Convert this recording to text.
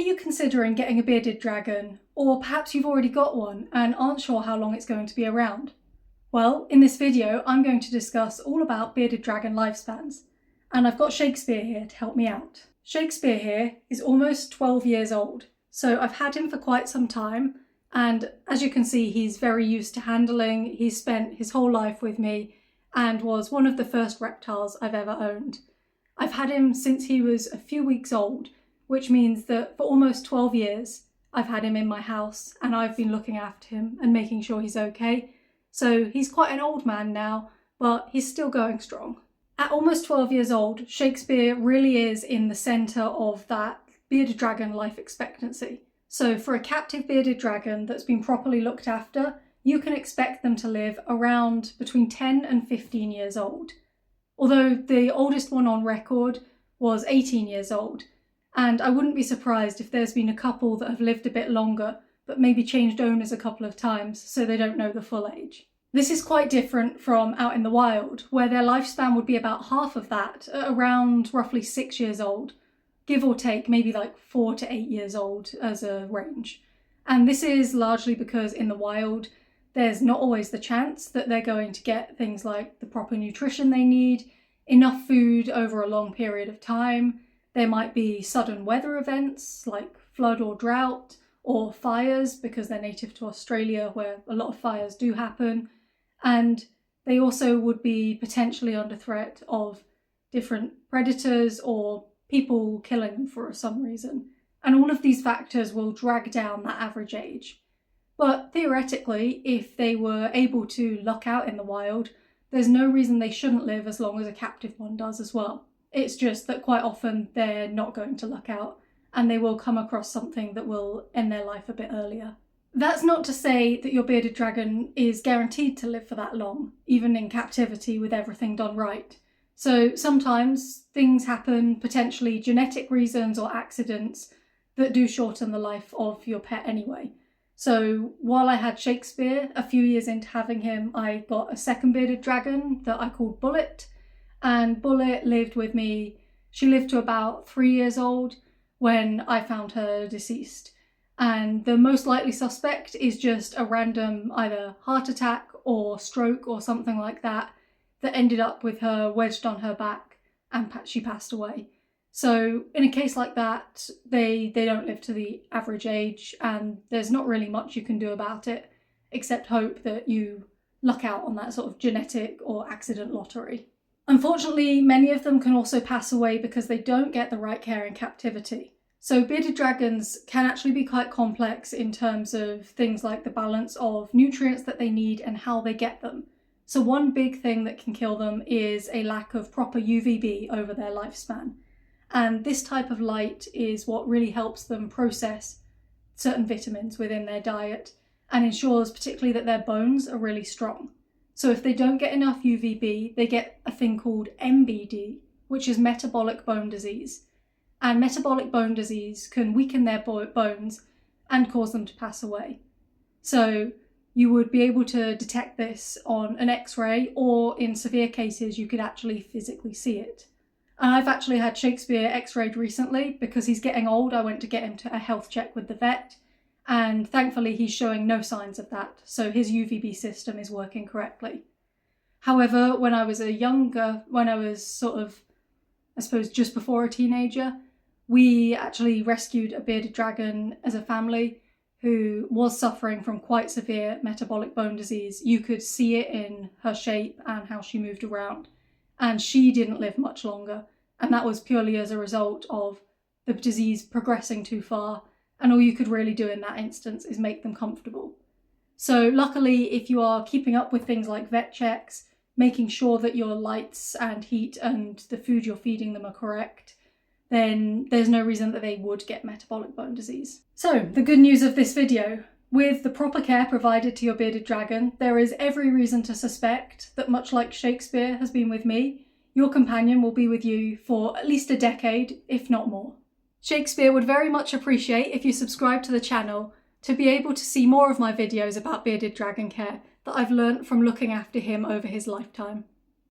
Are you considering getting a bearded dragon, or perhaps you've already got one and aren't sure how long it's going to be around? Well, in this video, I'm going to discuss all about bearded dragon lifespans, and I've got Shakespeare here to help me out. Shakespeare here is almost 12 years old, so I've had him for quite some time, and as you can see, he's very used to handling. He's spent his whole life with me and was one of the first reptiles I've ever owned. I've had him since he was a few weeks old, which means that for almost 12 years, I've had him in my house and I've been looking after him and making sure he's okay. So he's quite an old man now, but he's still going strong. At almost 12 years old, Shakespeare really is in the centre of that bearded dragon life expectancy. So for a captive bearded dragon that's been properly looked after, you can expect them to live around between 10 and 15 years old. Although the oldest one on record was 18 years old. And I wouldn't be surprised if there's been a couple that have lived a bit longer, but maybe changed owners a couple of times so they don't know the full age. This is quite different from out in the wild, where their lifespan would be about half of that, at around roughly 6 years old, give or take maybe like 4 to 8 years old as a range. And this is largely because in the wild, there's not always the chance that they're going to get things like the proper nutrition they need, enough food over a long period of time. There might be sudden weather events like flood or drought, or fires because they're native to Australia where a lot of fires do happen. And they also would be potentially under threat of different predators or people killing them for some reason. And all of these factors will drag down that average age. But theoretically, if they were able to luck out in the wild, there's no reason they shouldn't live as long as a captive one does as well. It's just that quite often they're not going to luck out and they will come across something that will end their life a bit earlier. That's not to say that your bearded dragon is guaranteed to live for that long, even in captivity with everything done right. So sometimes things happen, potentially genetic reasons or accidents, that do shorten the life of your pet anyway. So while I had Shakespeare, a few years into having him, I got a second bearded dragon that I called Bullet. And Bullet lived with me. She lived to about 3 years old when I found her deceased. And the most likely suspect is just a random either heart attack or stroke or something like that ended up with her wedged on her back and she passed away. So in a case like that, they don't live to the average age and there's not really much you can do about it except hope that you luck out on that sort of genetic or accident lottery. Unfortunately, many of them can also pass away because they don't get the right care in captivity. So bearded dragons can actually be quite complex in terms of things like the balance of nutrients that they need and how they get them. So one big thing that can kill them is a lack of proper UVB over their lifespan. And this type of light is what really helps them process certain vitamins within their diet and ensures particularly that their bones are really strong. So if they don't get enough UVB, they get a thing called MBD, which is metabolic bone disease. And metabolic bone disease can weaken their bones and cause them to pass away. So you would be able to detect this on an X-ray, or in severe cases, you could actually physically see it. And I've actually had Shakespeare X-rayed recently because he's getting old. I went to get him to a health check with the vet. And thankfully he's showing no signs of that, so his UVB system is working correctly. However, when I was sort of, I suppose, just before a teenager, we actually rescued a bearded dragon as a family who was suffering from quite severe metabolic bone disease. You could see it in her shape and how she moved around, and she didn't live much longer, and that was purely as a result of the disease progressing too far. And all you could really do in that instance is make them comfortable. So luckily, if you are keeping up with things like vet checks, making sure that your lights and heat and the food you're feeding them are correct, then there's no reason that they would get metabolic bone disease. So the good news of this video, with the proper care provided to your bearded dragon, there is every reason to suspect that much like Shakespeare has been with me, your companion will be with you for at least a decade, if not more. Shakespeare would very much appreciate if you subscribe to the channel to be able to see more of my videos about bearded dragon care that I've learnt from looking after him over his lifetime.